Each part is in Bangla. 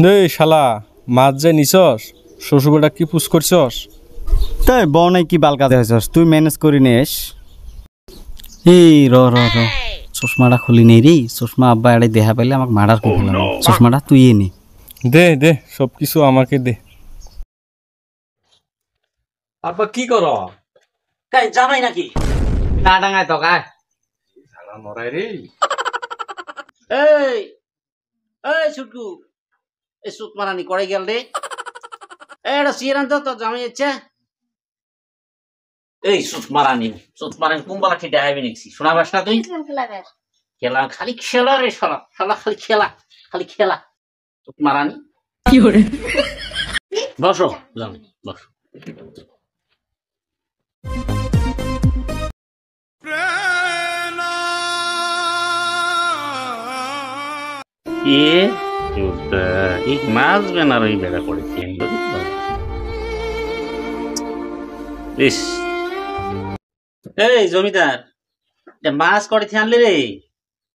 নে শালা মাছ যে নিছস শ্বশুরবেটা কি পুষ করছস তাই বনাই কি বালকাতে হয়েছস তুই ম্যানেজ করি নেস এই র র র চশমাটা খুলি নেই রে চশমা আব্বা এড়াই দেখা পাইলে আমাকে মার্ডার করে ফেলাম চশমাটা তুই এনে দে দে সব কিছু আমাকে দে আব্বা কি করো কাই জামাই নাকি না ডাঙায় তো গায় শালা মরাই রে এই এই ছুটকু এই সুত মারানি করে গেল রে এটা সিরান তো জামাই ইচ্ছে এই সুত মারানি কুম্বালা খেতে আইবি নাকি শোনা বাস না তুই খেলা খালি খেলা রে শালা শালা খালি খেলা সুত মারানি কি করে বসো জামাই বসো মাছ বেনার ওই বেড়া করেছি এই জমিদার মাছ করে আনলে রে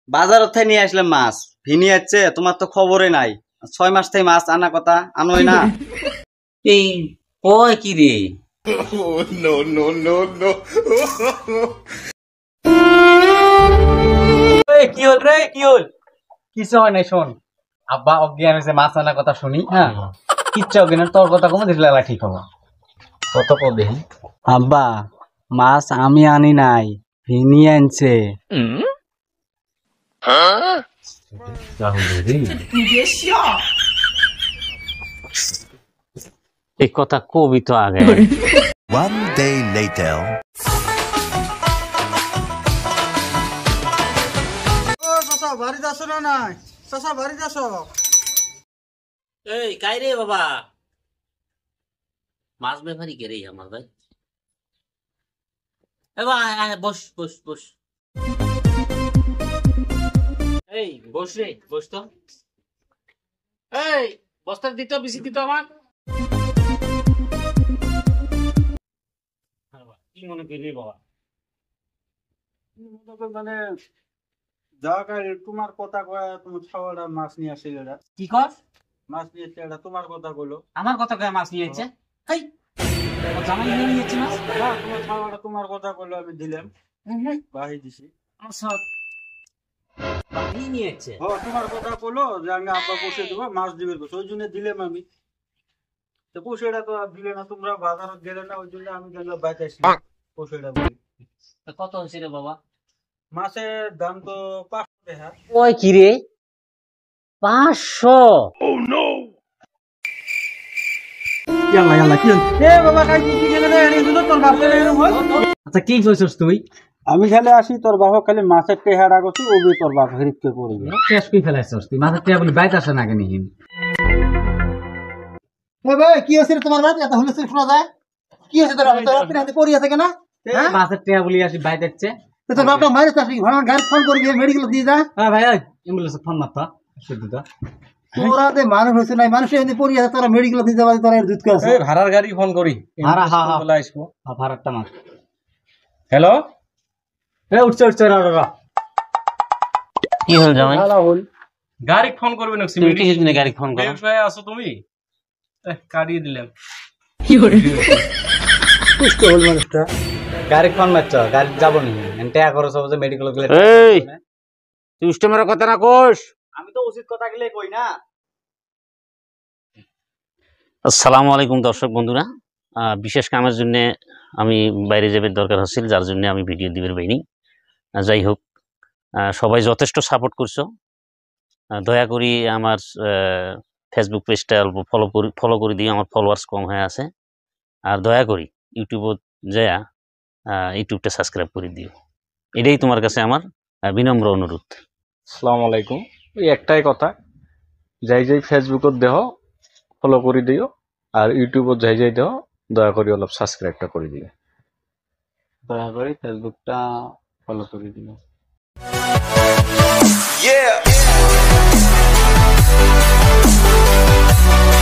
বাজার থেকে নিয়ে আসলাম মাছ ভিনি যাচ্ছে তোমার তো খবরে নাই 6 মাস থেকে মাছ আনা কথা আনোই না এই কয় কি রে কি হল রে কি হল কিছু হয় নাই শোন আব্বা অজ্ঞান হয়েছে মাছ আনার কথা শুনি হ্যাঁ কিচ্ছু অজ্ঞান তোর কথা কমে দেখলে ঠিক হবে কত পদে আব্বা মাছ আমি আনি নাই ভিনি আনছে এই কথা কবি তো আগে One day later. এই কাই রে বাবা মাছ ব্যাপারি কে রে আমার ভাই বস বস বস এই বস রে বস তো এই বস্তা দিত বেশি দিত আমার কি মনে করি বাবা মানে তোমার কথা কয় তোমার ছাওয়াটা মাছ নিয়ে আসছিল কি কর মাছ নিয়ে এটা তোমার কথা কইলো আমার কথা কয় মাছ নিয়ে যাচ্ছে এই ও জামাই নিয়ে নিয়েছে মাছ তোমার ছাওয়াটা তোমার কথা কইলো আমি দিলাম বাহি দিছি আচ্ছা বাহি নিয়েছে ও তোমার কথা কইলো যে আমি আব্বা বসে দেব মাছ দিবে ওই জন্য দিলাম আমি তো পয়সাটা তো দিলে না তোমরা বাজারে গেলে না ওই জন্য আমি গেলাম বাইতে আসি পয়সাটা কত হয়েছে রে বাবা মাছের দাম তো 500 টাকা ওই কি রে 500 আচ্ছা কি কইছস তুই আমি খালি আসি তোর বাবা খালি মাছের টেহারা করছি ও বি তোর বাবা হরিককে পড়বে শেষ কই ফেলাইছস তুই মাথার টিয়া বলি বাইত আসে না কেন ভাই কি হয়েছে তোমার বাদ এত হলে শোনা যায় কি হয়েছে তোর হাতে পড়ি আছে কেন মাছের টিয়া বলি আসি বাইত আসছে তোর বাপটা মাইরে আসি ঘর গাড়ি ফোন করে গিয়ে মেডিকেল দিয়ে যা হ্যাঁ ভাই অ্যাম্বুলেন্স ফোন মারতা শুদ্ধ তোরা দে মানুষ হইছে নাই মানুষ এমনি পড়ি আছে তোরা মেডিকেল দিয়ে যাবা তোরা দুধ কে আছে এই ভাড়ার গাড়ি ফোন করি ভাড়া হ্যাঁ বলে আসবো ভাড়াটা মার হ্যালো এ উঠছে কি হল জামাই গাড়ি ফোন করবে না তুমি কিসের জন্য গাড়ি ফোন করো ব্যবসায় আছো তুমি কাটিয়ে দিলাম পুষ্ট হল মানুষটা গাড়ি ফোন মারছ গাড়ি যাব নি টিয়া করো সব যে মেডিকেল গেলে এই তুই উষ্টমের কথা না কোস আমি তো উচিত কথা গেলে কই না আসসালামু আলাইকুম দর্শক বন্ধুরা বিশেষ কামের জন্য আমি বাইরে যাবার দরকার হচ্ছিল যার জন্য আমি ভিডিও দিবার পাইনি যাই হোক সবাই যথেষ্ট সাপোর্ট করছো দয়া করি আমার ফেসবুক পেজটা অল্প ফলো করে দিও আমার ফলোয়ার্স কম হয়ে আছে আর দয়া করি ইউটিউবত যায়া ইউটিউবটা সাবস্ক্রাইব করে দিও এটাই তোমার কাছে আমার বিনম্র অনুরোধ আসসালামু আলাইকুম ওই একটাই কথা যাই ফেসবুকত দেহ ফলো করে দিও আর ইউটিউবত যাই দেহ দয়া করে অলপ সাবস্ক্রাইবটা করে দিও দয়া করে ফেসবুকটা ফলো করে দিও Yeah.